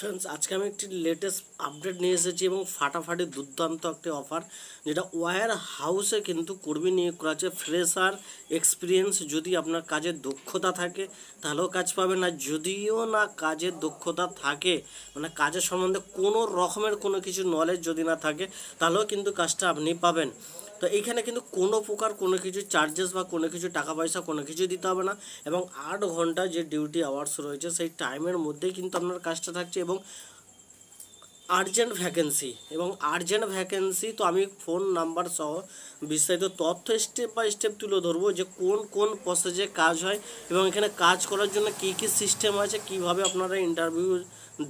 Friends आज के एक लेटेस्ट अपडेट नहीं एसेছি এবং ফাটাফাটি দুর্দান্ত একটা অফার যেটা ওয়্যার হাউসে কিন্তু কর্মী নিয়োগ করা আছে ফ্রেশার এক্সপিরিয়েন্স যদি আপনার কাজের দক্ষতা থাকে তাহলেও কাজ পাবেন না যদিও না কাজের দক্ষতা থাকে মানে কাজের সম্বন্ধে কোনো রকমের কোনো কিছু নলেজ যদি না থাকে তাহলেও কিন্তু কাজটা আপনি পাবেন। তো এইখানে কিন্তু কোনো প্রকার কোনো কিছু চার্জেস বা কোনো কিছু টাকা পয়সা কোনো কিছু দিতে হবে না এবং 8 ঘন্টা যে ডিউটি আওয়ার্স রয়েছে সেই টাইমের মধ্যেই কিন্তু আপনার কাজটা থাকছে এবং আর্জেন্ট ভ্যাকেন্সি তো আমি ফোন নাম্বার সহ বিস্তারিত তথ্য স্টেপ বাই স্টেপ তুলে ধরবো যে কোন কোন প্রসেসে কাজ হয় এবং এখানে কাজ করার জন্য কী কী সিস্টেম আছে কিভাবে আপনারা ইন্টারভিউ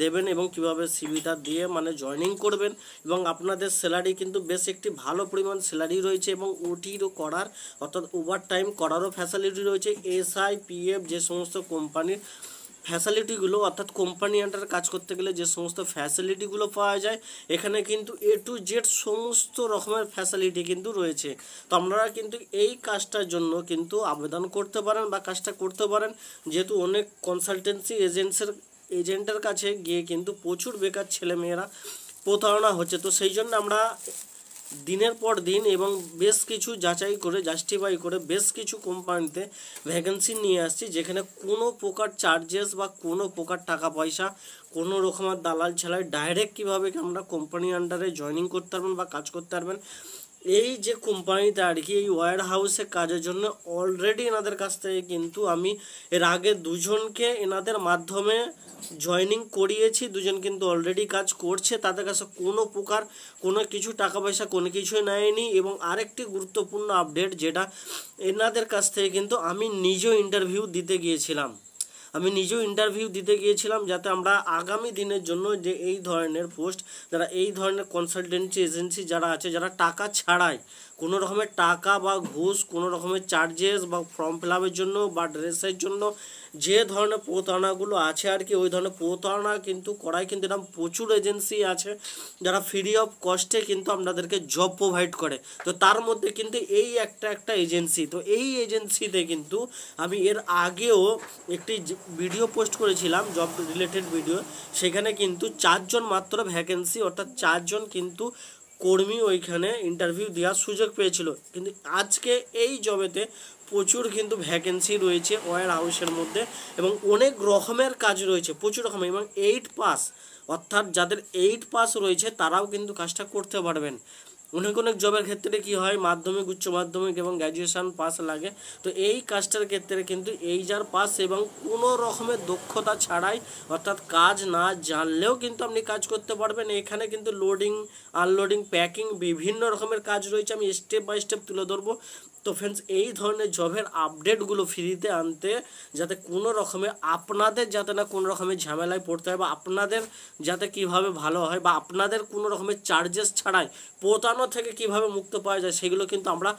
দেবেন এবং কিভাবে সিভিটা দিয়ে মানে জয়েনিং করবেন এবং আপনাদের স্যালারি কিন্তু বেশ একটি ভালো পরিমাণ স্যালারি রয়েছে এবং ওটিরও করার অর্থাৎ ওভার টাইম করারও ফ্যাসিলিটি রয়েছে এসআই পিএফ যে সমস্ত কোম্পানির ফ্যাসিলিটিগুলো অর্থাৎ কোম্পানি আন্ডারে কাজ করতে গেলে যে সমস্ত ফ্যাসিলিটিগুলো পাওয়া যায় এখানে কিন্তু এ টু জেড সমস্ত রকমের ফ্যাসিলিটি কিন্তু রয়েছে। তো আপনারা কিন্তু এই কাজটার জন্য কিন্তু আবেদন করতে পারেন বা কাজটা করতে পারেন যেহেতু অনেক কনসালটেন্সি এজেন্টের কাছে গিয়ে কিন্তু প্রচুর বেকার ছেলেমেয়েরা প্রতারণা হচ্ছে। তো সেই জন্য আমরা দিনের পর দিন এবং বেশ কিছু যাচাই করে জাস্টিফাই করে বেশ কিছু কোম্পানিতে ভ্যাকেন্সি নিয়ে আসছি যেখানে কোনো প্রকার চার্জেস বা কোনো প্রকার টাকা পয়সা কোনো রকমের দালাল ছাড়াই ডাইরেক্ট কীভাবে আমরা কোম্পানি আন্ডারে জয়েনিং করতে পারবেন বা কাজ করতে পারবেন। এই যে কোম্পানিতে আর কি এই ওয়্যার হাউসে কাজের জন্য অলরেডি এনাদের কাছ থেকে কিন্তু আমি এর আগে দুজনকে এনাদের মাধ্যমে জয়েনিং করিয়েছি, দুজন কিন্তু অলরেডি কাজ করছে, তাদের কাছে কোনো প্রকার কোনো কিছু টাকা পয়সা কোনো কিছুই নেয়নি। এবং আরেকটি গুরুত্বপূর্ণ আপডেট যেটা এনাদের কাছ থেকে কিন্তু আমি নিজেও ইন্টারভিউ দিতে গিয়েছিলাম যাতে আমরা আগামী দিনের জন্য যে এই ধরনের পোস্ট যারা এই ধরনের কনসালটেন্সি এজেন্সি যারা আছে যারা টাকা ছাড়াই কোনো রকমের টাকা বা ঘুষ কোনো রকমের চার্জেস বা ফর্ম ফিল আপের জন্য বা ড্রেসের জন্য যে ধরনের প্রতারণাগুলো আছে আর কি ওই ধরনের প্রতারণা কিন্তু করায় কিন্তু এরকম প্রচুর এজেন্সি আছে যারা ফ্রি অফ কস্টে কিন্তু আপনাদেরকে জব প্রোভাইড করে। তো তার মধ্যে কিন্তু এই একটা এজেন্সি, তো এই এজেন্সিতে কিন্তু আমি এর আগেও একটি ভিডিও পোস্ট করেছিলাম জব রিলেটেড ভিডিও, সেখানে কিন্তু 4 জন মাত্র ভ্যাকেন্সি অর্থাৎ 4 জন কিন্তু কর্মী ওইখানে ইন্টারভিউ দেওয়ার সুযোগ পেয়েছিল। কিন্তু আজকে এই জবেতে প্রচুর কিন্তু ভ্যাকেন্সি রয়েছে ওয়্যার হাউসের মধ্যে এবং অনেক রকমের কাজ রয়েছে প্রচুর রকমের এবং 8 পাস অর্থাৎ যাদের 8 পাস রয়েছে তারাও কিন্তু কাজটা করতে পারবেন। অনেক জবের ক্ষেত্রে কি হয় মাধ্যমিক উচ্চ মাধ্যমিক এবং গ্র্যাজুয়েশন পাস লাগে, তো এই কাজটার ক্ষেত্রে কিন্তু এইচআর পাস এবং কোনো রকমের দক্ষতা ছাড়াই অর্থাৎ কাজ না জানলেও কিন্তু আপনি কাজ করতে পারবেন। এখানে কিন্তু লোডিং আনলোডিং প্যাকিং বিভিন্ন রকমের কাজ রয়েছে, আমি স্টেপ বাই স্টেপ তুলে ধরবো। তো ফ্রেন্ডস এই ধরনের জবের আপডেটগুলো ফ্রিতে আনতে যাতে কোনো রকমে আপনাদের যাতে না কোনো রকমের ঝামেলায় পড়তে হয় বা আপনাদের যাতে কিভাবে ভালো হয় বা আপনাদের কোনো রকমের চার্জেস ছাড়াই প্রতারণা থেকে কিভাবে মুক্ত পাওয়া যায় সেগুলো কিন্তু আমরা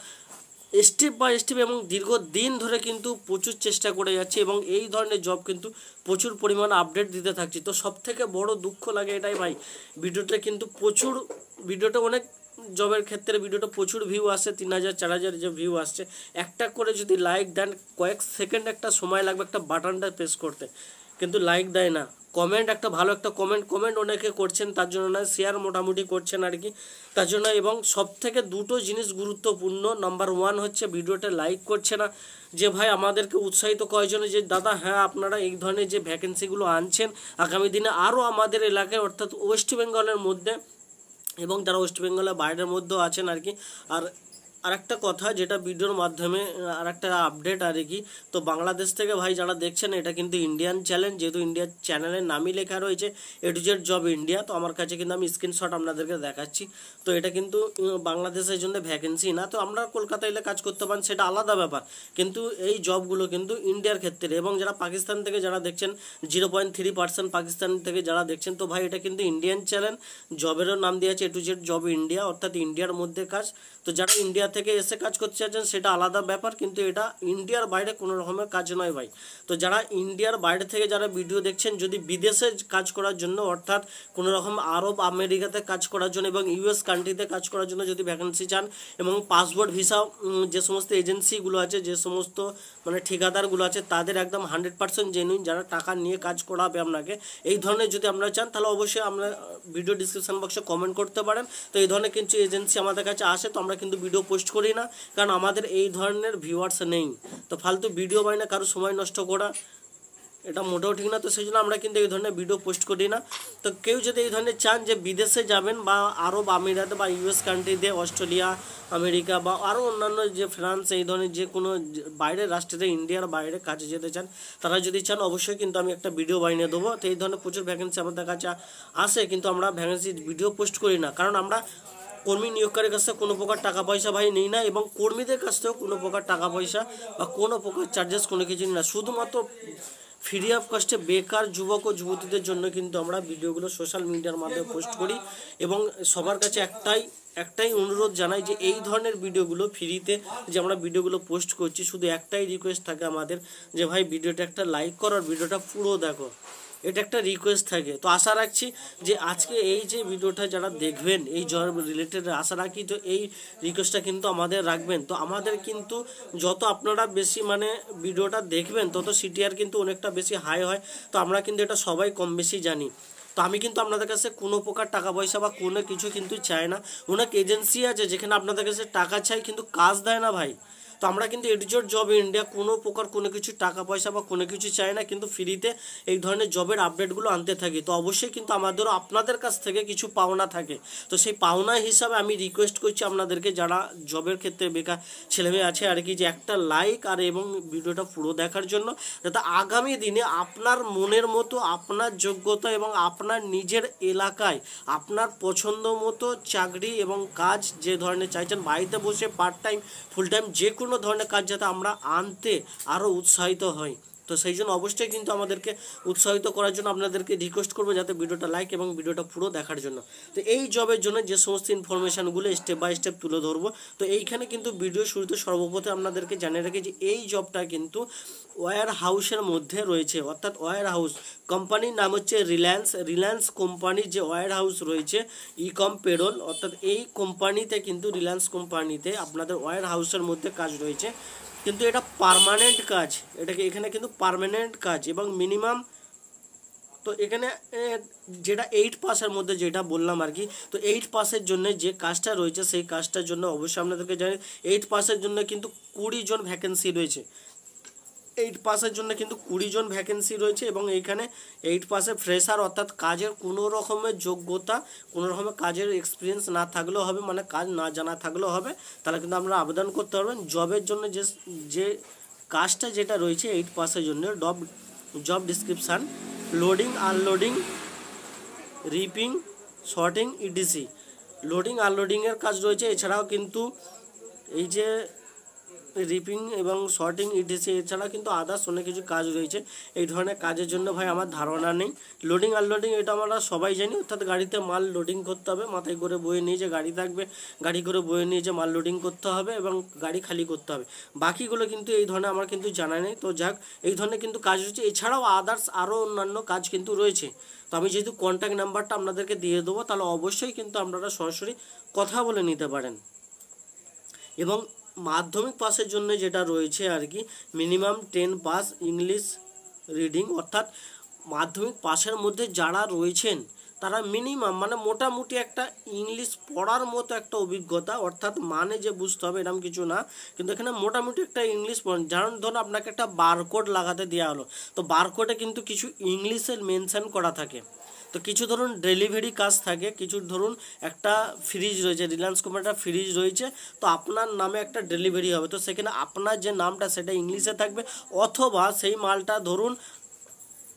স্টেপ বাই স্টেপ এবং দীর্ঘদিন ধরে কিন্তু প্রচুর চেষ্টা করে যাচ্ছি এবং এই ধরনের জব কিন্তু প্রচুর পরিমাণ আপডেট দিতে থাকছি। তো সবথেকে বড় দুঃখ লাগে এটাই ভাই ভিডিওটা অনেক জবের ক্ষেত্রে ভিডিওটা প্রচুর ভিউ আসছে 3000 4000 যে ভিউ আসছে, একটা করে যদি লাইক দেন কয়েক সেকেন্ড একটা সময় লাগবে একটা বাটনটা প্রেস করতে, কিন্তু লাইক দেয় না। কমেন্ট একটা ভালো একটা কমেন্ট অনেকে করছেন তার জন্য না, শেয়ার মোটামুটি করছেন আর কি তার জন্য। এবং সবথেকে দুটো জিনিস গুরুত্বপূর্ণ, নাম্বার 1 হচ্ছে ভিডিওটা লাইক করছে না যে ভাই আমাদেরকে উৎসাহিত কয়েকজনে যে দাদা হ্যাঁ আপনারা এই ধরনের যে ভ্যাকেন্সিগুলো আনছেন আগামী দিনে আরও আমাদের এলাকায় অর্থাৎ ওয়েস্ট বেঙ্গলের মধ্যে এবং যারা ওয়েস্ট বেঙ্গলের বাইরের মধ্যেও আছেন আর কি। আর একটা কথা যেটা ভিডিওর মাধ্যমে আর একটা আপডেট আর কি, তো বাংলাদেশ থেকে ভাই যারা দেখছেন এটা কিন্তু ইন্ডিয়ান চ্যানেল, যেহেতু ইন্ডিয়ার চ্যানেলের নামই লেখা রয়েছে এ টু জেড জব ইন্ডিয়া, তো আমার কাছে কিন্তু আমি স্ক্রিনশট আপনাদেরকে দেখাচ্ছি। তো এটা কিন্তু বাংলাদেশের জন্য ভ্যাকেন্সি না, তো আমরা কলকাতা এলে কাজ করতে পারেন সেটা আলাদা ব্যাপার, কিন্তু এই জবগুলো কিন্তু ইন্ডিয়ার ক্ষেত্রে। এবং যারা পাকিস্তান থেকে যারা দেখছেন 0.3% পাকিস্তান থেকে যারা দেখছেন, তো ভাই এটা কিন্তু ইন্ডিয়ান চ্যানেল, জবেরও নাম দেওয়া আছে এ টু জেড জব ইন্ডিয়া অর্থাৎ ইন্ডিয়ার মধ্যে কাজ। তো যারা ইন্ডিয়া থেকে এসে কাজ করতে চাচ্ছেন সেটা আলাদা ব্যাপার, কিন্তু এটা ইন্ডিয়ার বাইরে কোনো রকমের কাজ নয় ভাই। তো যারা ইন্ডিয়ার বাইরে থেকে যারা ভিডিও দেখছেন, যদি বিদেশে কাজ করার জন্য অর্থাৎ কোনো রকম আরব আমেরিকাতে কাজ করার জন্য এবং ইউএস কান্ট্রিতে কাজ করার জন্য যদি ভ্যাকেন্সি চান, এবং পাসপোর্ট ভিসা যে সমস্ত এজেন্সিগুলো আছে, যে সমস্ত মানে ঠিকাদারগুলো আছে, তাদের একদম 100% জেনুইন, যারা টাকা নিয়ে কাজ করাবে আপনাকে, এই ধরনের যদি আপনারা চান তাহলে অবশ্যই আমরা ভিডিও ডিসক্রিপশন বক্সে কমেন্ট করতে পারেন। তো এই ধরনের কিছু এজেন্সি আমাদের কাছে আসে, তো আমরা কিন্তু ভিডিও পোস্ট করি না, কারণ আমাদের এই ধরনের ভিউয়ার্স নেই। তো ফালতু ভিডিও বানায় কারো সময় নষ্ট করা এটা মোটেও ঠিক না। তো সেই জন্য আমরা কিন্তু এই ধরনের ভিডিও পোস্ট করি না। তো কেউ যদি এই ধরনের চান যে বিদেশে যাবেন বা আরব আমিরাত বা ইউএস কান্ট্রিতে, অস্ট্রেলিয়া, আমেরিকা বা আরও অন্যান্য যে ফ্রান্স, এই ধরনের যে কোনো বাইরের রাষ্ট্রে, ইন্ডিয়ার বাইরে কাজে যেতে চান, তারা যদি চান অবশ্যই কিন্তু আমি একটা ভিডিও বানিয়ে দেবো। তো এই ধরনের প্রচুর ভ্যাকেন্সি আমাদের কাছে আসে, কিন্তু আমরা ভ্যাকেন্সি ভিডিও পোস্ট করি না, কারণ আমরা কর্মী নিয়োগকারীর কাছ থেকে কোনো প্রকার টাকা পয়সা ভাই নেই না, এবং কর্মীদের কাছ থেকেও কোনো প্রকার টাকা পয়সা বা কোনো প্রকার চার্জেস কোনো কিছু নিই না। শুধুমাত্র ফ্রি অফ কস্টে বেকার যুবক ও যুবতীদের জন্য কিন্তু আমরা ভিডিওগুলো সোশ্যাল মিডিয়ার মাধ্যমে পোস্ট করি। এবং সবার কাছে একটাই অনুরোধ জানাই যে এই ধরনের ভিডিওগুলো ফ্রিতে যে আমরা ভিডিওগুলো পোস্ট করছি, শুধু একটাই রিকোয়েস্ট থাকে আমাদের যে ভাই ভিডিওটা একটা লাইক করো আর ভিডিওটা পুরো দেখো, এটা একটা রিকোয়েস্ট থাকে। তো আশা রাখছি যে আজকে এই যে ভিডিওটা যারা দেখবেন এই জব রিলেটেড, আশা রাখি তো এই রিকোয়েস্টটা কিন্তু আমাদের রাখবেন। তো আমাদের কিন্তু যত আপনারা বেশি মানে ভিডিওটা দেখবেন, তত সিটিআর কিন্তু অনেকটা বেশি হাই হয়। তো আমরা কিন্তু এটা সবাই কম বেশি জানি। তো আমি কিন্তু আপনাদের কাছে কোনো প্রকার টাকা পয়সা বা কোনো কিছু কিন্তু চাই না। অনেক এজেন্সি আছে যেখানে আপনাদের কাছে টাকা চাই কিন্তু কাজ দেয় না ভাই। তো আমরা কিন্তু এডিজোর জব ইন্ডিয়া কোনো প্রকার কোনো কিছু টাকা পয়সা বা কোনো কিছু চাই না, কিন্তু ফ্রিতে এই ধরনের জবের আপডেটগুলো আনতে থাকি। তো অবশ্যই কিন্তু আমাদেরও আপনাদের কাছ থেকে কিছু পাওনা থাকে। তো সেই পাওনা হিসাবে আমি রিকোয়েস্ট করছি আপনাদেরকে, যারা জবের ক্ষেত্রে বেকার ছেলেমেয়ে আছে আর কি, যে একটা লাইক আর এবং ভিডিওটা পুরো দেখার জন্য, যাতে আগামী দিনে আপনার মনের মতো, আপনার যোগ্যতা এবং আপনার নিজের এলাকায় আপনার পছন্দ মতো চাকরি এবং কাজ যে ধরনের চাইছেন, বাড়িতে বসে পার্ট টাইম, ফুল টাইম, যে কোনো ধরনের কাজ যাতে আমরা আনতে আরও উৎসাহিত হই। তো সেই জন্য অবশ্যই কিন্তু আমাদেরকে উৎসাহিত করার জন্য আপনাদেরকে রিকোয়েস্ট করবো যাতে ভিডিওটা লাইক এবং ভিডিওটা পুরো দেখার জন্য। তো এই জবের জন্য যে সমস্ত ইনফরমেশানগুলো স্টেপ বাই স্টেপ তুলে ধরবো, তো এইখানে কিন্তু ভিডিও শুরুতে সর্বপ্রথম আপনাদেরকে জানিয়ে রাখি যে এই জবটা কিন্তু ওয়্যার হাউসের মধ্যে রয়েছে, অর্থাৎ ওয়্যার হাউস কোম্পানির নাম হচ্ছে রিলায়েন্স কোম্পানির যে ওয়্যার হাউস রয়েছে ইকম পেরোল, অর্থাৎ এই কোম্পানিতে কিন্তু রিলায়েন্স কোম্পানিতে আপনাদের ওয়্যার হাউসের মধ্যে কাজ রয়েছে। কিন্তু এটা পার্মানেন্ট কাজ, এখানে কিন্তু পার্মানেন্ট কাজ এবং মিনিমাম, তো এখানে যেটা 8 পাসের মধ্যে যেটা বললাম আর কি, তো 8 পাসের জন্য যে কাজটা রয়েছে সেই কাজটার জন্য অবশ্যই আপনাদেরকে জানি 8 পাসের জন্য কিন্তু 20 জন ভ্যাকেন্সি রয়েছে। 8 পাসের জন্য কিন্তু 20 জন ভ্যাকেন্সি রয়েছে, এবং এইখানে 8 পাসে ফ্রেশার, অর্থাৎ কাজের কোনো রকমের যোগ্যতা, কোনো রকমের কাজের এক্সপিরিয়েন্স না থাকলেও হবে, মানে কাজ না জানা থাকলেও হবে, তাহলে কিন্তু আমরা আবেদন করতে পারবেন। জবের জন্য যে কাজটা যেটা রয়েছে 8 পাসের জন্য, job description, loading unloading, ripping, sorting, EDC, loading আনলোডিংয়ের কাজ রয়েছে। এছাড়াও কিন্তু এই যে রিপিং এবং শর্টিং ইডিসি, এছাড়া কিন্তু আদার্স অনেক কিছু কাজ রয়েছে। এই ধরনের কাজের জন্য ভাই আমার ধারণা নেই। লোডিং আনলোডিং এটা আমরা সবাই জানি, অর্থাৎ গাড়িতে মাল লোডিং করতে হবে, মাথায় করে বয়ে নিয়ে যে গাড়ি থাকবে, গাড়ি করে বয়ে নিয়ে যে মাল লোডিং করতে হবে এবং গাড়ি খালি করতে হবে। বাকিগুলো কিন্তু এই ধরনের আমার কিন্তু জানা নেই। তো যাক, এই ধরনের কিন্তু কাজ রয়েছে। এছাড়াও আদার্স আরও অন্যান্য কাজ কিন্তু রয়েছে। তো আমি যেহেতু কন্ট্যাক্ট নাম্বারটা আপনাদেরকে দিয়ে দেবো, তাহলে অবশ্যই কিন্তু আপনারা সরাসরি কথা বলে নিতে পারেন। এবং মাধ্যমিক পাসের জন্য যেটা রয়েছে আর কি, মিনিমাম 10 পাস ইংলিশ রিডিং, অর্থাৎ মাধ্যমিক পাসের মধ্যে যারা রয়েছেন তারা মিনিমাম মানে মোটামুটি একটা ইংলিশ পড়ার মতো একটা অভিজ্ঞতা, অর্থাৎ মানে যে বুঝতে হবে এরকম কিছু না, কিন্তু এখানে মোটামুটি একটা ইংলিশ ধরুন আপনাকে একটা বারকোড লাগাতে দেওয়া হলো, তো বারকোডে কিন্তু কিছু ইংলিশে মেনশন করা থাকে। তো কিছু ধরুন ডেলিভারি কাজ থাকে, কিছু ধরুন একটা ফ্রিজ রয়েছে, রিলায়েন্স কোম্পানিটা ফ্রিজ রয়েছে, তো আপনার নামে একটা ডেলিভারি হবে, তো সেখানে আপনার যে নামটা সেটা ইংলিশে থাকবে, অথবা সেই মালটা ধরুন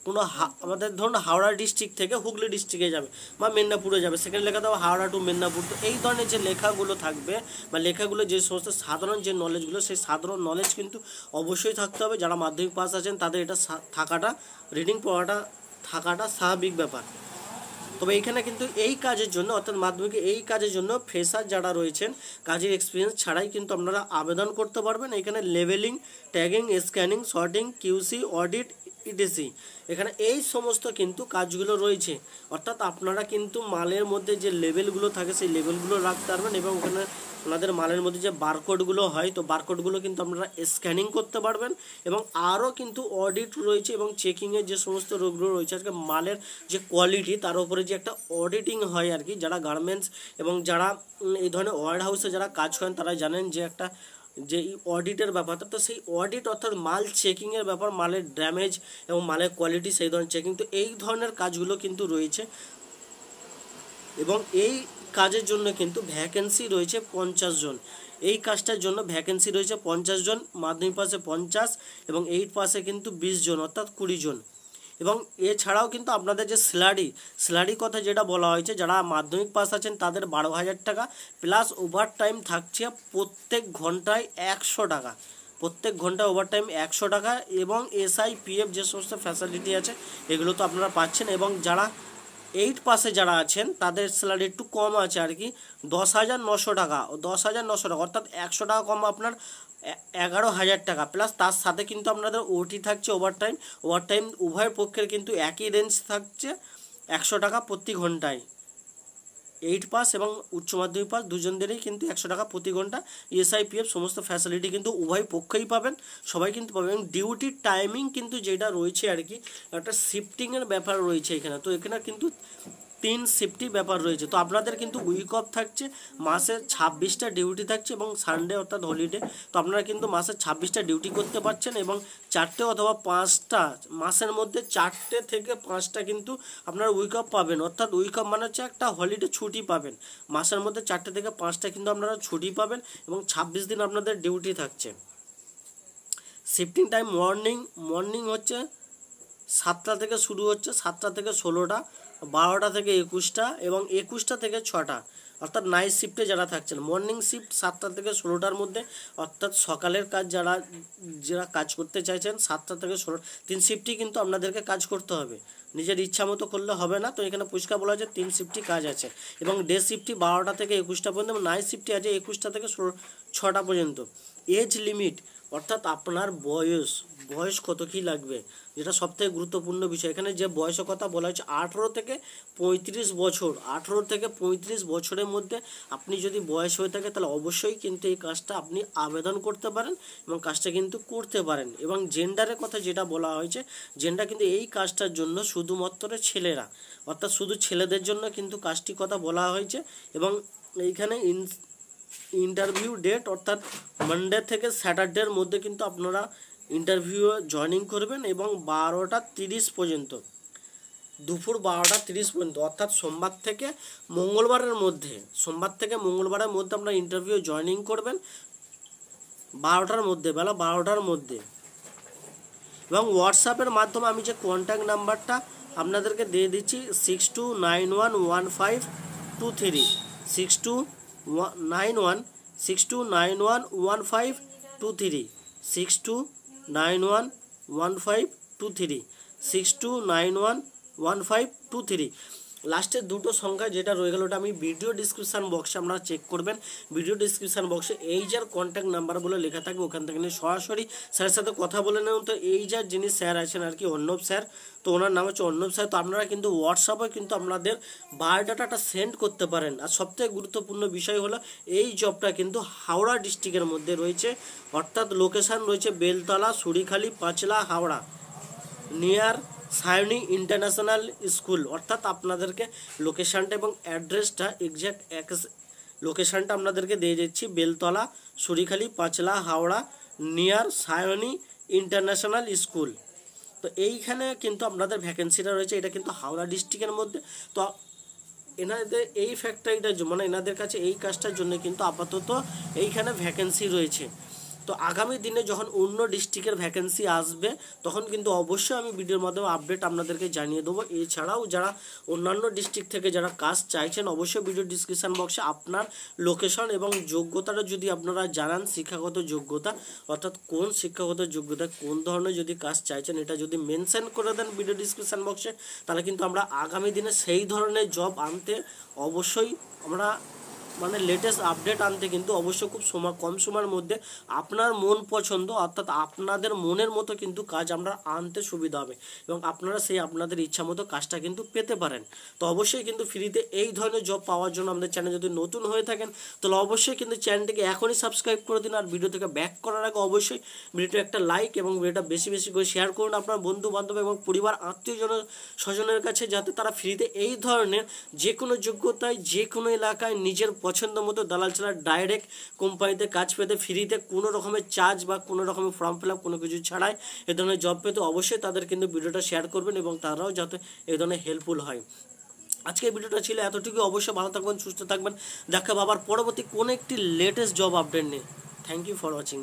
কোনো আমাদের ধরুন হাওড়া ডিস্ট্রিক্ট থেকে হুগলি ডিস্ট্রিক্টে যাবে বা মেদিনীপুরে যাবে, সেখানে লেখা দেবো হাওড়া টু মেদিনীপুর। তো এই ধরনের যে লেখাগুলো থাকবে বা লেখাগুলো যে সমস্ত সাধারণ যে নলেজগুলো, সেই সাধারণ নলেজ কিন্তু অবশ্যই থাকতে হবে। যারা মাধ্যমিক পাস আছেন তাদের এটা থাকাটা, রিডিং পড়াটা থাকাটা স্বাভাবিক ব্যাপার। তবে এইখানে কিন্তু এই কাজের জন্য অর্থাৎ মাধ্যমিকে এই কাজের জন্য ফ্রেশার যারা রয়েছেন কাজের এক্সপিরিয়েন্স ছাড়াই কিন্তু আপনারা আবেদন করতে পারবেন। এখানে labelling, tagging, scanning, sorting, QC, audit, etc, এখানে এই সমস্ত কিন্তু কাজগুলো রয়েছে। অর্থাৎ আপনারা কিন্তু মালের মধ্যে যে লেবেলগুলো থাকে সেই লেবেলগুলো রাখতে পারবেন এবং ওখানে আপনাদের মালের মধ্যে যে বারকোডগুলো হয় তো বারকোডগুলো কিন্তু আপনারা স্ক্যানিং করতে পারবেন। এবং আরও কিন্তু অডিট রয়েছে এবং চেকিংয়ের যে সমস্ত রোগগুলো রয়েছে, আজকে মালের যে কোয়ালিটি তার উপরে যে একটা অডিটিং হয় আর কি, যারা গার্মেন্টস এবং যারা এই ধরনের ওয়ার হাউসে যারা কাজ করেন তারা জানেন যে একটা যে অডিটের ব্যাপারটা, তো সেই অডিট অর্থাৎ মাল চেকিংয়ের ব্যাপার, মালের ড্যামেজ এবং মালের কোয়ালিটি সেই ধরনের চেকিং, তো এই ধরনের কাজগুলো কিন্তু রয়েছে। এবং এই কাজের জন্য কিন্তু ভ্যাকেন্সি রয়েছে 50 জন। এই কাজটার জন্য ভ্যাকেন্সি রয়েছে 50 জন, মাধ্যমিক পাশে 50 এবং 8 পাশে কিন্তু 20 জন অর্থাৎ 20 জন। এবং এছাড়াও কিন্তু আপনাদের যে স্যালারি কথা যেটা বলা হয়েছে, যারা মাধ্যমিক পাস আছেন তাদের 12,000 টাকা প্লাস ওভার টাইম থাকছে প্রত্যেক ঘন্টায় 100 টাকা, প্রত্যেক ঘন্টায় ওভার টাইম 100 টাকা। এবং SIPF যে সমস্ত ফ্যাসিলিটি আছে এগুলো তো আপনারা পাচ্ছেন। এবং যারা 8 পাশে যারা আছেন তাদের স্যালারি একটু কম আছে আর কি, 10,900 টাকা, 10,900 টাকা অর্থাৎ 100 টাকা কম, আপনার 11,000 টাকা প্লাস তার সাথে কিন্তু আপনাদের ওটি থাকছে, ওভারটাইম উভয় পক্ষের কিন্তু একই রেঞ্জ থাকছে 100 টাকা প্রতি ঘন্টায়। 8 পাস এবং উচ্চ মাধ্যমিক পাস দুজনদেরই কিন্তু 100 টাকা প্রতি ঘন্টা। SIPF সমস্ত ফ্যাসিলিটি কিন্তু উভয় পক্ষেই পাবেন, সবাই কিন্তু পাবেন। এবং ডিউটির টাইমিং কিন্তু যেটা রয়েছে আর কি, একটা শিফটিংয়ের ব্যাপার রয়েছে এখানে, তো এখানে কিন্তু 3 শিফটি ব্যাপার রয়েছে। তো আপনাদের কিন্তু উইক অফ থাকছে, মাসে 26টা ডিউটি থাকছে এবং সানডে অর্থাৎ হলিডে, তো আপনারা কিন্তু মাসে 26টা ডিউটি করতে পারছেন এবং 4টে অথবা 5টা মাসের মধ্যে 4টে থেকে 5টা কিন্তু আপনারা উইক অফ পাবেন। অর্থাৎ উইক অফ মানে হচ্ছে একটা হলিডে ছুটি পাবেন, মাসের মধ্যে 4টে থেকে 5টা কিন্তু আপনারা ছুটি পাবেন এবং 26 দিন আপনাদের ডিউটি থাকছে। শিফটিং টাইম মর্নিং হচ্ছে 7টা থেকে শুরু হচ্ছে, 7টা থেকে 16টা, 12টা থেকে 21টা এবং 21টা থেকে 6টা, অর্থাৎ নাইট শিফটে যারা থাকছেন। মর্নিং শিফট 7টা থেকে 16টার মধ্যে, অর্থাৎ সকালের কাজ যারা কাজ করতে চাইছেন 7টা থেকে 16, 3 শিফটই কিন্তু আপনাদেরকে কাজ করতে হবে, নিজের ইচ্ছা মতো করলে হবে না। তো এখানে পরিষ্কার বলা হয়েছে 3 শিফটই কাজ আছে। এবং ডে শিফটই 12টা থেকে 21টা পর্যন্ত এবং নাইট শিফটই আছে 21টা থেকে 6টা পর্যন্ত। এজ লিমিট অর্থাৎ আপনার বয়স কত কী লাগবে, যেটা সবথেকে গুরুত্বপূর্ণ বিষয়। এখানে যে বয়সের কথা বলা হয়েছে 18 থেকে 35 বছর, 18 থেকে 35 বছরের মধ্যে আপনি যদি বয়স হয়ে থাকে তাহলে অবশ্যই কিন্তু এই কাজটা আপনি আবেদন করতে পারেন এবং কাজটা কিন্তু করতে পারেন। এবং জেন্ডারের কথা যেটা বলা হয়েছে, জেন্ডার কিন্তু এই কাজটার জন্য শুধুমাত্র ছেলেরা, অর্থাৎ শুধু ছেলেদের জন্য কিন্তু কাজটির কথা বলা হয়েছে। এবং এইখানে ইন্টারভিউ ডেট অর্থাৎ মানডে থেকে স্যাটারডের মধ্যে কিন্তু আপনারা ইন্টারভিউ জয়েনিং করবেন এবং 12টা 30 পর্যন্ত, দুপুর 12টা 30 পর্যন্ত, অর্থাৎ সোমবার থেকে মঙ্গলবারের মধ্যে আপনারা ইন্টারভিউ জয়েনিং করবেন 12টার মধ্যে, বেলা 12টার মধ্যে। এবং হোয়াটসঅ্যাপের মাধ্যমে আমি যে কন্ট্যাক্ট নাম্বারটা আপনাদেরকে দিয়ে দিচ্ছি 62911523, 62911523, 62911523, 62911523। লাস্টের দুটো সংখ্যা যেটা রয়ে গেল ওটা আমি ভিডিও ডিসক্রিপশান বক্সে আপনারা চেক করবেন। ভিডিও ডিসক্রিপশান বক্সে এই যার কন্ট্যাক্ট নাম্বার বলে লেখা থাকবে, ওখান থেকে নিয়ে সরাসরি স্যারের সাথে কথা বলে নেন। তো এই যার যিনি স্যার আছেন আর কি, অর্ণব স্যার, তো ওনার নাম হচ্ছে অর্ণব স্যার। তো আপনারা কিন্তু হোয়াটসঅ্যাপে কিন্তু আপনাদের বায়োডাটাটা সেন্ড করতে পারেন। আর সবথেকে গুরুত্বপূর্ণ বিষয় হলো এই জবটা কিন্তু হাওড়া ডিস্ট্রিক্টের মধ্যে রয়েছে, অর্থাৎ লোকেশান রয়েছে Beltala, Surikhali, Panchla, Howrah, near Sayani international school. অর্থাৎ আপনাদেরকে লোকেশানটা এবং অ্যাড্রেসটা এক্স্যাক্ট লোকেশানটা আপনাদেরকে দিয়ে দিচ্ছি, Beltala, Surikhali, Panchla, Howrah, near Sayani international school. তো এইখানে কিন্তু আপনাদের ভ্যাকেন্সিটা রয়েছে, এটা কিন্তু হাওড়া ডিস্ট্রিক্টের মধ্যে। তো এনাদের এই ফ্যাক্টরিটা মানে এনাদের কাছে এই কাজটার জন্য কিন্তু আপাতত এইখানে ভ্যাকেন্সি রয়েছে। তো আগামী দিনে যখন অন্য ডিস্ট্রিক্টের ভ্যাকেন্সি আসবে তখন কিন্তু অবশ্যই আমি ভিডিওর মাধ্যমে আপডেট আপনাদেরকে জানিয়ে দেবো। এছাড়াও যারা অন্যান্য ডিস্ট্রিক্ট থেকে যারা কাজ চাইছেন অবশ্যই ভিডিও ডিসক্রিপশন বক্সে আপনার লোকেশন এবং যোগ্যতাটা যদি আপনারা জানান, শিক্ষাগত যোগ্যতা অর্থাৎ কোন শিক্ষাগত যোগ্যতা কোন ধরনের যদি কাজ চাইছেন এটা যদি মেনশন করে দেন ভিডিও ডিসক্রিপশন বক্সে, তাহলে কিন্তু আমরা আগামী দিনে সেই ধরনের জব আনতে অবশ্যই আমরা মানে লেটেস্ট আপডেট আনতে কিন্তু অবশ্যই খুব কম সময়ের মধ্যে আপনার মন পছন্দ অর্থাৎ আপনাদের মনের মতো কিন্তু কাজ আমরা আনতে সুবিধা হবে এবং আপনারা সেই আপনাদের ইচ্ছা মতো কাজটা কিন্তু পেতে পারেন। তো অবশ্যই কিন্তু ফ্রিতে এই ধরনের জব পাওয়ার জন্য আমাদের চ্যানেল যদি নতুন হয়ে থাকেন তাহলে অবশ্যই কিন্তু চ্যানেলটিকে এখনই সাবস্ক্রাইব করে দিন। আর ভিডিও থেকে ব্যাক করার আগে অবশ্যই ভিডিওটা একটা লাইক এবং ভিডিওটা বেশি বেশি করে শেয়ার করুন আপনার বন্ধু বান্ধব এবং পরিবার আত্মীয় স্বজনের কাছে, যাতে তারা ফ্রিতে এই ধরনের যে কোনো যোগ্যতায় যে কোনো এলাকায় নিজের পছন্দ মতো দালাল ছাড়া ডাইরেক্ট কোম্পানিতে কাজ পেতে ফ্রিতে কোনো রকমের চার্জ বা কোনো রকমের ফর্ম ফিল আপ কোনো কিছু ছাড়াই এ ধরনের জব পেতে অবশ্যই তাদের কিন্তু ভিডিওটা শেয়ার করবেন এবং তারাও যাতে এই ধরনের হেল্পফুল হয়। আজকে ভিডিওটা ছিল এতটুকু। অবশ্যই ভালো থাকবেন, সুস্থ থাকবেন। দেখা আবার পরবর্তী কোনো একটি লেটেস্ট জব আপডেট নিয়ে। Thank you for watching.